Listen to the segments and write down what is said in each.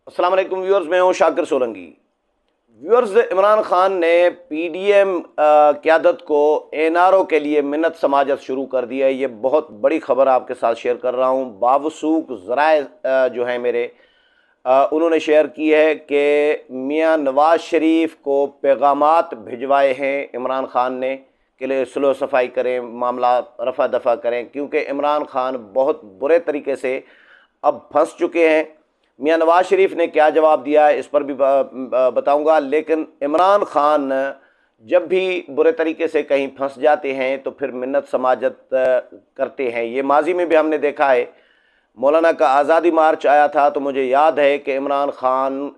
अस्सलाम वालेकुम व्यूअर्स, मैं हूं शाकिर सोलंकी। व्यूअर्स, इमरान खान ने पीडीएम क़यादत को एनआरओ के लिए मिन्नत समाजत शुरू कर दिया है। ये बहुत बड़ी खबर आपके साथ शेयर कर रहा हूं। बावसूख ज़राए जो हैं मेरे, उन्होंने शेयर की है कि मियां नवाज शरीफ को पैगामात भिजवाए हैं इमरान खान ने के लिए सुलह सफ़ाई करें, मामला रफ़ा दफ़ा करें, क्योंकि इमरान खान बहुत बुरे तरीके से अब फंस चुके हैं। मियां नवाज शरीफ ने क्या जवाब दिया है इस पर भी बताऊंगा। लेकिन इमरान खान जब भी बुरे तरीके से कहीं फंस जाते हैं तो फिर मिन्नत समाजत करते हैं। ये माजी में भी हमने देखा है। मौलाना का आज़ादी मार्च आया था तो मुझे याद है कि इमरान खान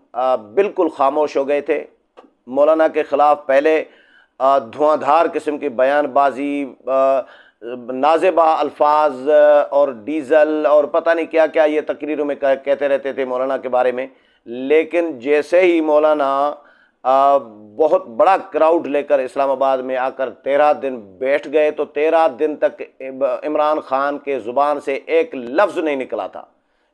बिल्कुल खामोश हो गए थे। मौलाना के ख़िलाफ़ पहले धुआंधार किस्म की बयानबाजी, नाजेबा अल्फाज और डीज़ल और पता नहीं क्या क्या ये तकरीरों में कहते रहते थे मौलाना के बारे में। लेकिन जैसे ही मौलाना बहुत बड़ा क्राउड लेकर इस्लामाबाद में आकर 13 दिन बैठ गए तो 13 दिन तक इमरान खान के ज़ुबान से एक लफ्ज़ नहीं निकला था।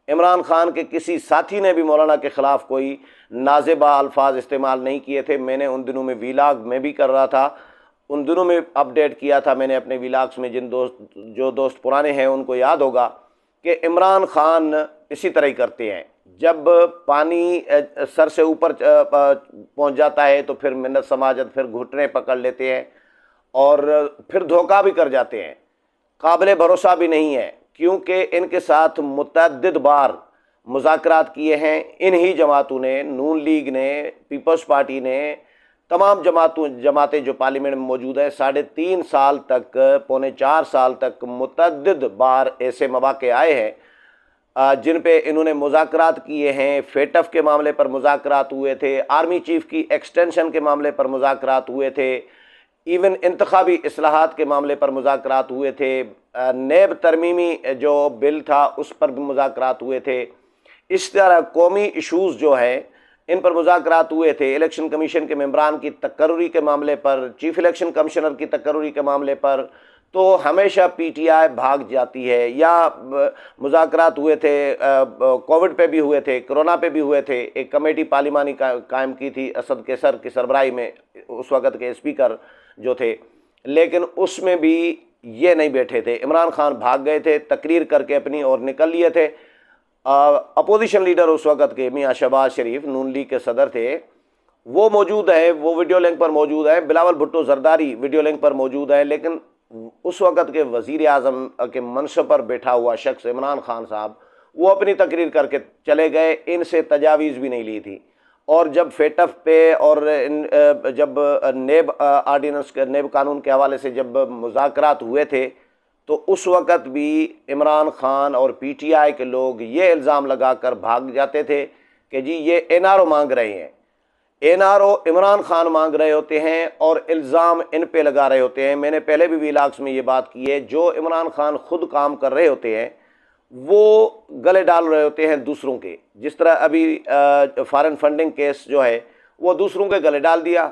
इमरान खान के किसी साथी ने भी मौलाना के ख़िलाफ़ कोई नाजेबा अल्फाज इस्तेमाल नहीं किए थे। मैंने उन दिनों में वीलाग में भी कर रहा था, उन दिनों में अपडेट किया था मैंने अपने वीलाग्स में। जो दोस्त पुराने हैं उनको याद होगा कि इमरान खान इसी तरह ही करते हैं। जब पानी सर से ऊपर पहुंच जाता है तो फिर मिन्नत समाजत, फिर घुटने पकड़ लेते हैं और फिर धोखा भी कर जाते हैं। काबिल भरोसा भी नहीं है, क्योंकि इनके साथ मुतअद्दिद बार मुज़ाकरात किए हैं इन्हीं जमातों ने, नून लीग ने, पीपल्स पार्टी ने, तमाम जमातें जो पार्लियामेंट में मौजूद है। 3.5 साल तक, पौने 4 साल तक मुतअद्दिद बार ऐसे मौक़े आए हैं जिन पे इन्होंने मुज़ाकरात किए हैं। फेटफ के मामले पर मुज़ाकरात हुए थे, आर्मी चीफ़ की एक्सटेंशन के मामले पर मुज़ाकरात हुए थे, इवन इंतखाबी इस्लाहात के मामले पर मुज़ाकरात हुए थे, नेब तरमीमी जो बिल था उस पर भी मुज़ाकरात हुए थे। इस तरह कौमी इशूज़ जो है इन पर मुज़ाकरात हुए थे। इलेक्शन कमीशन के मेंबरान की तकर्री के मामले पर, चीफ इलेक्शन कमिश्नर की तकर्री के मामले पर तो हमेशा पीटीआई भाग जाती है। या मुज़ाकरात हुए थे, कोविड पे भी हुए थे, कोरोना पे भी हुए थे। एक कमेटी पार्लिमानी कायम की थी असद कैसर की सरबराही में, उस वक़्त के स्पीकर जो थे, लेकिन उसमें भी ये नहीं बैठे थे। इमरान खान भाग गए थे, तकरीर करके अपनी और निकल लिए थे। अपोजिशन लीडर उस वक़्त के मियाँ शहबाज शरीफ, नून लीग के सदर थे, वो मौजूद हैं, वो वीडियो लिंक पर मौजूद हैं। बिलावल भुट्टो जरदारी वीडियो लिंक पर मौजूद हैं। लेकिन उस वक़्त के वज़ीर आज़म के मनसब पर बैठा हुआ शख्स इमरान खान साहब, वो अपनी तकरीर करके चले गए, इनसे तजावीज़ भी नहीं ली थी। और जब फेटफ पे और जब नेब आर्डिनेंस, नेब कानून के हवाले से जब मुज़ाकरात हुए थे तो उस वक़्त भी इमरान खान और पीटीआई के लोग ये इल्ज़ाम लगाकर भाग जाते थे कि जी ये एनआरओ मांग रहे हैं। एनआरओ इमरान खान मांग रहे होते हैं और इल्ज़ाम इन पे लगा रहे होते हैं। मैंने पहले भी वीलाग्स में ये बात की है, जो इमरान खान खुद काम कर रहे होते हैं वो गले डाल रहे होते हैं दूसरों के। जिस तरह अभी फॉरेन फंडिंग केस जो है वो दूसरों के गले डाल दिया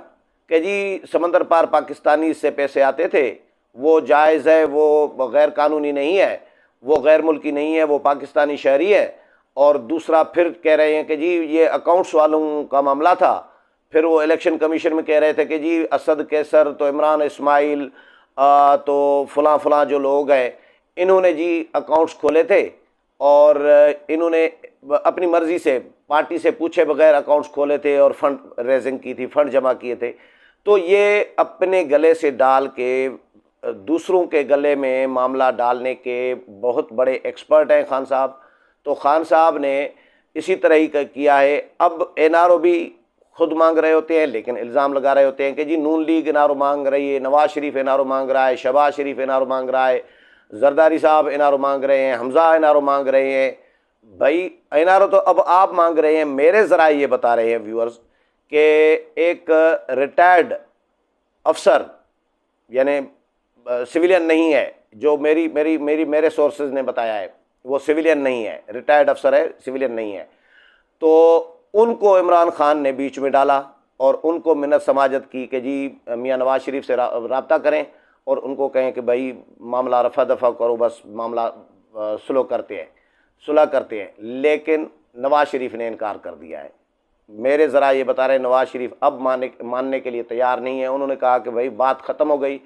कि जी समंदर पार पाकिस्तानी से पैसे आते थे, वो जायज़ है, वो गैर कानूनी नहीं है, वो गैर मुल्की नहीं है, वो पाकिस्तानी शहरी है। और दूसरा फिर कह रहे हैं कि जी ये अकाउंट्स वालों का मामला था। फिर वो इलेक्शन कमीशन में कह रहे थे कि जी असद कैसर तो इमरान इस्माइल तो फ़लाँ जो लोग हैं इन्होंने जी अकाउंट्स खोले थे और इन्होंने अपनी मर्ज़ी से पार्टी से पूछे बगैर अकाउंट्स खोले थे और फंड रेजिंग की थी, फंड जमा किए थे। तो ये अपने गले से डाल के दूसरों के गले में मामला डालने के बहुत बड़े एक्सपर्ट हैं खान साहब। तो खान साहब ने इसी तरह ही किया है। अब एनआरओ भी खुद मांग रहे होते हैं, लेकिन इल्ज़ाम लगा रहे होते हैं कि जी नून लीग एनआरओ मांग रही है, नवाज शरीफ एनआरओ मांग रहा है, शहबाज शरीफ एनआरओ मांग रहा है, जरदारी साहब एनआरओ मांग रहे हैं, हमजा एनआरओ मांग रहे हैं। भाई एनआरओ तो अब आप मांग रहे हैं। मेरे ज़राए ये बता रहे हैं व्यूअर्स कि एक रिटायर्ड अफसर, यानी सिविलियन नहीं है, जो मेरे सोर्सेज ने बताया है, वो सिविलियन नहीं है, रिटायर्ड अफसर है, सिविलियन नहीं है। तो उनको इमरान खान ने बीच में डाला और उनको मिन्नत समाजत की कि जी मियाँ नवाज शरीफ से रब्ता करें और उनको कहें कि भाई मामला रफ़ा दफ़ा करो, बस मामला सुलह करते हैं। लेकिन नवाज शरीफ ने इनकार कर दिया है। मेरे ज़रा ये बता रहे हैं नवाज शरीफ अब मानने के लिए तैयार नहीं है। उन्होंने कहा कि भाई बात ख़त्म हो गई,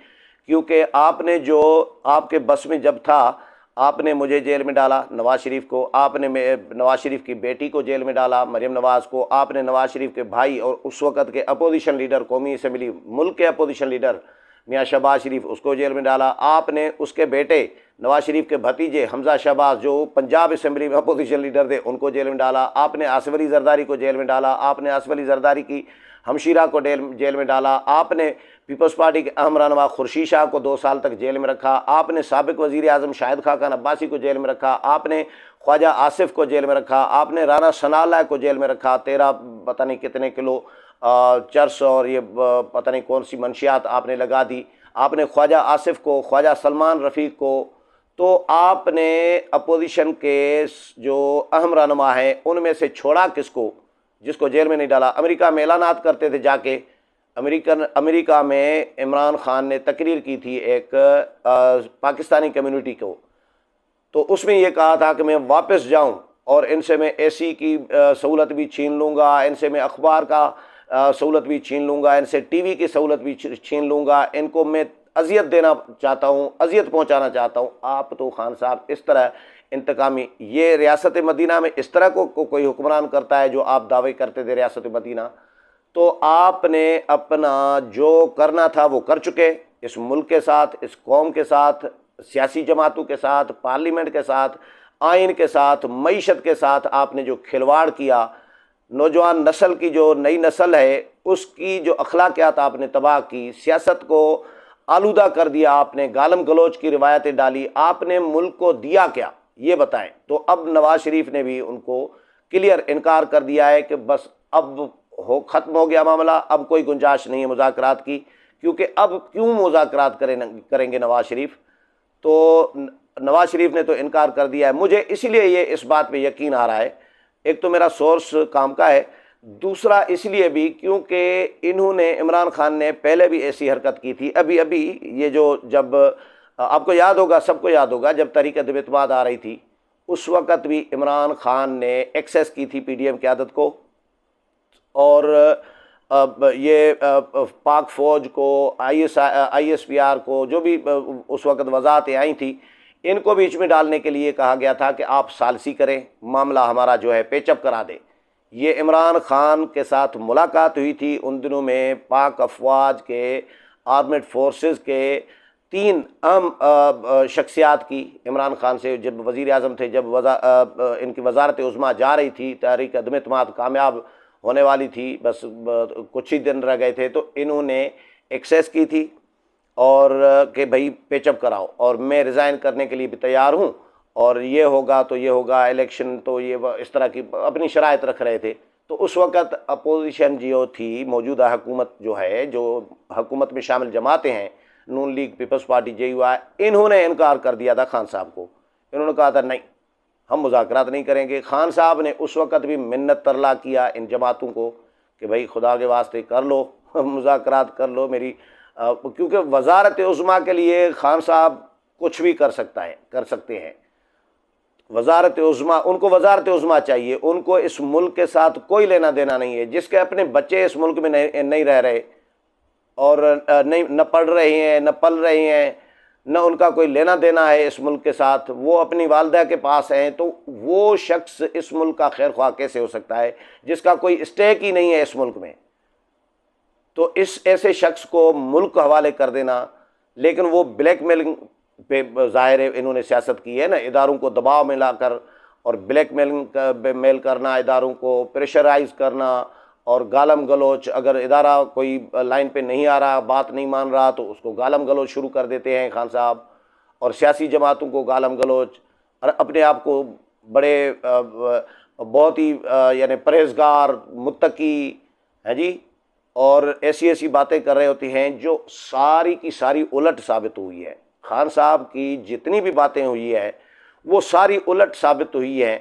क्योंकि आपने जो आपके बस में जब था आपने मुझे जेल में डाला, नवाज शरीफ को, आपने नवाज शरीफ की बेटी को जेल में डाला, मरियम नवाज़ को, आपने नवाज शरीफ के भाई और उस वक़्त के अपोजिशन लीडर, कौमी असम्बली मुल्क के अपोजिशन लीडर मियाँ शहबाज शरीफ, उसको जेल में डाला। आपने उसके बेटे नवाज शरीफ के भतीजे हमजा शहबाज जो पंजाब असम्बली में अपोजिशन लीडर थे उनको जेल में डाला। आपने आसिफ अली जरदारी को जेल में डाला। आपने आसिफ अली जरदारी की हमशीरा को जेल में डाला। आपने पीपल्स पार्टी के अहम रहनुमा खुर्शीद शाह को 2 साल तक जेल में रखा। आपने साबिक वज़ीर आज़म शाहिद खाकान अब्बासी को जेल में रखा। आपने ख्वाजा आसिफ को जेल में रखा। आपने राना सनाउल्लाह को जेल में रखा। 13 पता नहीं कितने किलो चर्स और ये पता नहीं कौन सी मंशियात आपने लगा दी। आपने ख्वाजा आसिफ को, ख्वाजा सलमान रफ़ीक को, तो आपने अपोजिशन के जो अहम रहनुमा हैं उनमें से छोड़ा किसको, जिसको जेल में नहीं डाला। अमेरिका में ऐलानात करते थे जाके, अमेरिका में इमरान खान ने तकरीर की थी एक पाकिस्तानी कम्युनिटी को, तो उसमें ये कहा था कि मैं वापस जाऊं और इनसे मैं एसी की सहूलत भी छीन लूँगा, इनसे मैं अखबार का सहूलत भी छीन लूँगा, इनसे टीवी की सहूलत भी छीन लूँगा, इनको मैं अजियत देना चाहता हूँ, अजियत पहुँचाना चाहता हूँ। आप तो खान साहब इस तरह इंतकामी, ये रियासत मदीना में इस तरह को कोई हुक्मरान करता है जो आप दावे करते थे रियासत मदीना। तो आपने अपना जो करना था वो कर चुके, इस मुल्क के साथ, इस कौम के साथ, सियासी जमातों के साथ, पार्लियामेंट के साथ, आइन के साथ, मईशत के साथ आपने जो खिलवाड़ किया, नौजवान नस्ल की जो नई नस्ल है उसकी जो अखलाकियात आपने तबाह की, सियासत को आलूदा कर दिया आपने, गालम गलोच की रिवायतें डाली, आपने मुल्क को दिया क्या ये बताएं। तो अब नवाज शरीफ ने भी उनको क्लियर इनकार कर दिया है कि बस अब ख़त्म हो गया मामला, अब कोई गुंजाइश नहीं है मुज़ाकरात की, क्योंकि अब क्यों मुज़ाकरात करेंगे नवाज शरीफ। तो नवाज शरीफ ने तो इनकार कर दिया है। मुझे इसलिए ये इस बात पे यकीन आ रहा है, एक तो मेरा सोर्स काम का है, दूसरा इसलिए भी क्योंकि इन्होंने, इमरान खान ने पहले भी ऐसी हरकत की थी। अभी ये जो जब आपको याद होगा, सबको याद होगा, जब तहरीक-ए-इत्तेहाद आ रही थी उस वक़्त भी इमरान खान ने एक्सेस की थी पीडीएम क़यादत को, और ये पाक फ़ौज को, ISPR को, जो भी उस वक़्त वज़ाहतें आई थी, इनको बीच में डालने के लिए कहा गया था कि आप सालसी करें, मामला हमारा जो है पेचअप करा दें। ये इमरान खान के साथ मुलाकात हुई थी उन दिनों में, पाक अफवाज के, आर्मेड फोर्सेस के 3 अहम शख्सियात की, इमरान खान से जब वज़ीर आज़म थे, जब इनकी वज़ारत उज़्मा जा रही थी, तहरीक अदम-ए-इत्तेहाद कामयाब होने वाली थी, बस कुछ ही दिन रह गए थे, तो इन्होंने एक्सेस की थी और कि भाई पेचअप कराओ और मैं रिज़ाइन करने के लिए भी तैयार हूँ, और ये होगा तो ये होगा, इलेक्शन तो ये, इस तरह की अपनी शराइत रख रहे थे। तो उस वक़्त अपोजिशन जो थी, मौजूदा हुकूमत जो है, जो हुकूमत में शामिल जमातें हैं, नून लीग, पीपल्स पार्टी, JUI, इन्होंने इनकार कर दिया था खान साहब को। इन्होंने कहा था नहीं, हम मुज़ाकरात नहीं करेंगे। खान साहब ने उस वक़्त भी मिन्नत तरला किया इन जमातों को कि भाई खुदा के वास्ते कर लो, मुज़ाकरात कर लो मेरी, क्योंकि वज़ारत उज़्मा के लिए खान साहब कुछ भी कर सकते हैं। वज़ारत उज़्मा, उनको वज़ारत उज़्मा चाहिए, उनको इस मुल्क के साथ कोई लेना देना नहीं है। जिसके अपने बच्चे इस मुल्क में नहीं रह रहे और न पढ़ रहे हैं, न पल रहे हैं, न उनका कोई लेना देना है इस मुल्क के साथ, वो अपनी वालदा के पास हैं, तो वो शख्स इस मुल्क का खैर ख्वाह कैसे हो सकता है जिसका कोई स्टेक ही नहीं है इस मुल्क में। तो इस ऐसे शख्स को मुल्क को हवाले कर देना, लेकिन वो ब्लैकमेलिंग पे ज़ाहिर है इन्होंने सियासत की है ना, इदारों को दबाव में लाकर और ब्लैकमेल करना, इदारों को प्रेशराइज करना और गालम गलोच, अगर इदारा कोई लाइन पे नहीं आ रहा, बात नहीं मान रहा, तो उसको गालम गलोच शुरू कर देते हैं खान साहब, और सियासी जमातों को गालम गलोच, और अपने आप को बड़े बहुत ही यानी परहेजगार, मुत्तकी है जी, और ऐसी बातें कर रहे होती हैं जो सारी की सारी उलट साबित हुई है। खान साहब की जितनी भी बातें हुई है वो सारी उलट साबित हुई है।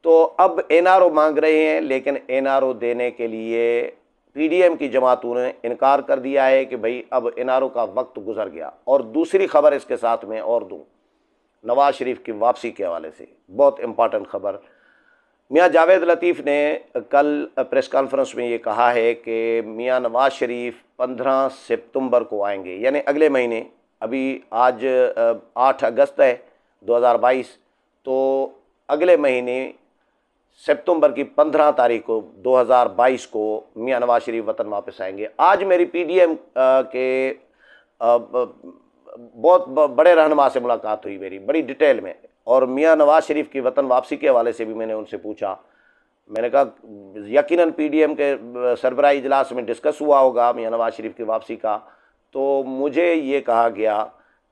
तो अब NRO मांग रहे हैं, लेकिन NRO देने के लिए PDM की जमातों ने इनकार कर दिया है कि भाई अब NRO का वक्त गुजर गया। और दूसरी खबर इसके साथ में और दूँ, नवाज शरीफ की वापसी के हवाले से बहुत इम्पॉर्टेंट खबर। मियां जावेद लतीफ़ ने कल प्रेस कॉन्फ्रेंस में ये कहा है कि मियां नवाज़ शरीफ 15 सितंबर को आएंगे, यानी अगले महीने। अभी आज 8 अगस्त है 2022, तो अगले महीने सितंबर की 15 तारीख को 2022 को मियां नवाज शरीफ वतन वापस आएंगे। आज मेरी पीडीएम के बहुत बड़े रहनुमा से मुलाकात हुई मेरी, बड़ी डिटेल में, और मियां नवाज शरीफ की वतन वापसी के हवाले से भी मैंने उनसे पूछा। मैंने कहा यकीनन पीडीएम के सरबराह इजलास में डिस्कस हुआ होगा मियां नवाज शरीफ की वापसी का, तो मुझे ये कहा गया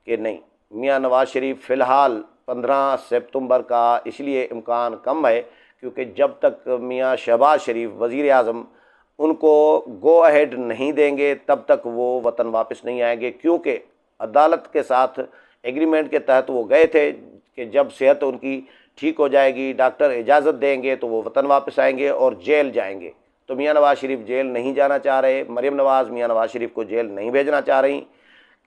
कि नहीं, मियां नवाज शरीफ फ़िलहाल 15 सितंबर का इसलिए इम्कान कम है क्योंकि जब तक मियां शहबाज शरीफ वज़ीर आज़म उनको गो अहेड नहीं देंगे तब तक वो वतन वापस नहीं आएंगे, क्योंकि अदालत के साथ एग्रीमेंट के तहत वो गए थे कि जब सेहत उनकी ठीक हो जाएगी, डॉक्टर इजाज़त देंगे तो वो वतन वापस आएंगे और जेल जाएंगे। तो मियां नवाज़ शरीफ जेल नहीं जाना चाह रहे, मरियम नवाज़ मियां नवाज़ शरीफ को जेल नहीं भेजना चाह रही।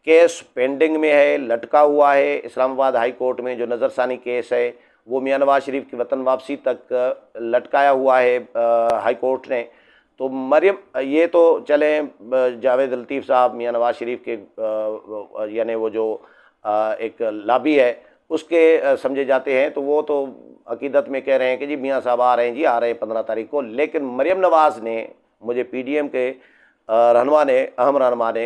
केस पेंडिंग में है, लटका हुआ है इस्लामाबाद हाई कोर्ट में। जो नज़रसानी केस है वो मियां नवाज़ शरीफ की वतन वापसी तक लटकाया हुआ है हाई कोर्ट ने। तो मरियम, ये तो चले जावेद लतीफ़ साहब मियां नवाज़ शरीफ के यानी वो जो एक लॉबी है उसके समझे जाते हैं, तो वो तो अकीदत में कह रहे हैं कि जी मियां साहब आ रहे हैं, जी आ रहे हैं 15 तारीख को। लेकिन मरियम नवाज़ ने, मुझे पीडीएम के रहनुमा ने, अहम रहनुमा ने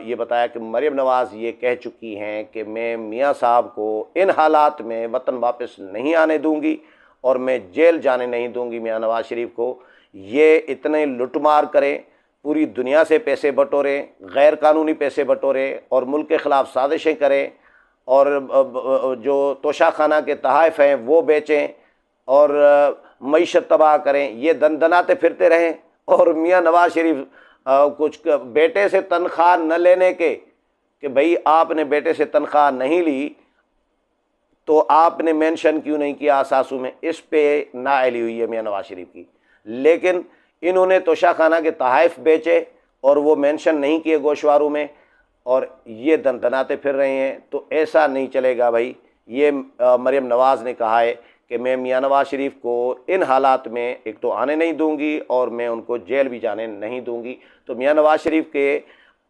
ये बताया कि मरियम नवाज़ ये कह चुकी हैं कि मैं मियां साहब को इन हालात में वतन वापस नहीं आने दूंगी और मैं जेल जाने नहीं दूंगी मियां नवाज़ शरीफ को। ये इतने लुटमार करें, पूरी दुनिया से पैसे बटोरें, गैर कानूनी पैसे बटोरें और मुल्क के ख़िलाफ़ साजिशें करें, और जो तोशाखाना के तहाइफ हैं वो बेचें और मईशत तबाह करें, ये दनदनाते फिरते रहें। और मियां नवाज़ शरीफ कुछ बेटे से तनख्वाह न लेने के, कि भाई आपने बेटे से तनख्वाह नहीं ली तो आपने मेंशन क्यों नहीं किया असासू में, इस पे नाअहली हुई है मियां नवाज़ शरीफ की। लेकिन इन्होंने तोशाखाना के तहाइफ बेचे और वो मेंशन नहीं किए गोशवारों में, और ये दनदनाते फिर रहे हैं। तो ऐसा नहीं चलेगा भाई। ये मरियम नवाज़ ने कहा है कि मैं मियां नवाज़ शरीफ को इन हालात में एक तो आने नहीं दूंगी और मैं उनको जेल भी जाने नहीं दूंगी। तो मियां नवाज़ शरीफ के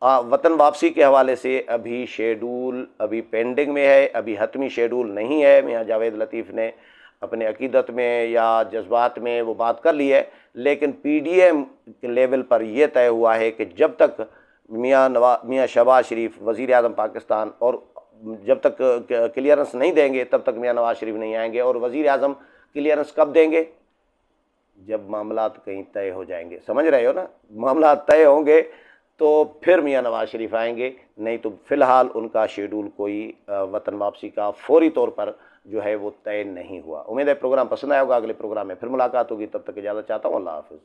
वतन वापसी के हवाले से अभी शेड्यूल अभी पेंडिंग में है, अभी हतमी शेड्यूल नहीं है। मियां जावेद लतीफ़ ने अपने अकीदत में या जज्बात में वो बात कर ली है, लेकिन पीडीएम के लेवल पर यह तय हुआ है कि जब तक मियां शहबाज शरीफ वज़ीर आज़म पाकिस्तान, और जब तक क्लियरेंस नहीं देंगे तब तक मियां नवाज़ शरीफ नहीं आएंगे। और वज़ीर आज़म क्लियरेंस कब देंगे? जब मामलात कहीं तय हो जाएंगे, समझ रहे हो ना, मामलात तय होंगे तो फिर मियां नवाज़ शरीफ आएंगे, नहीं तो फ़िलहाल उनका शेड्यूल कोई वतन वापसी का फौरी तौर पर जो है वो तय नहीं हुआ। उम्मीद है प्रोग्राम पसंद आया होगा। अगले प्रोग्राम में फिर मुलाकात होगी, तब तक इजाज़त चाहता हूँ। अल्लाह हाफ़िज़।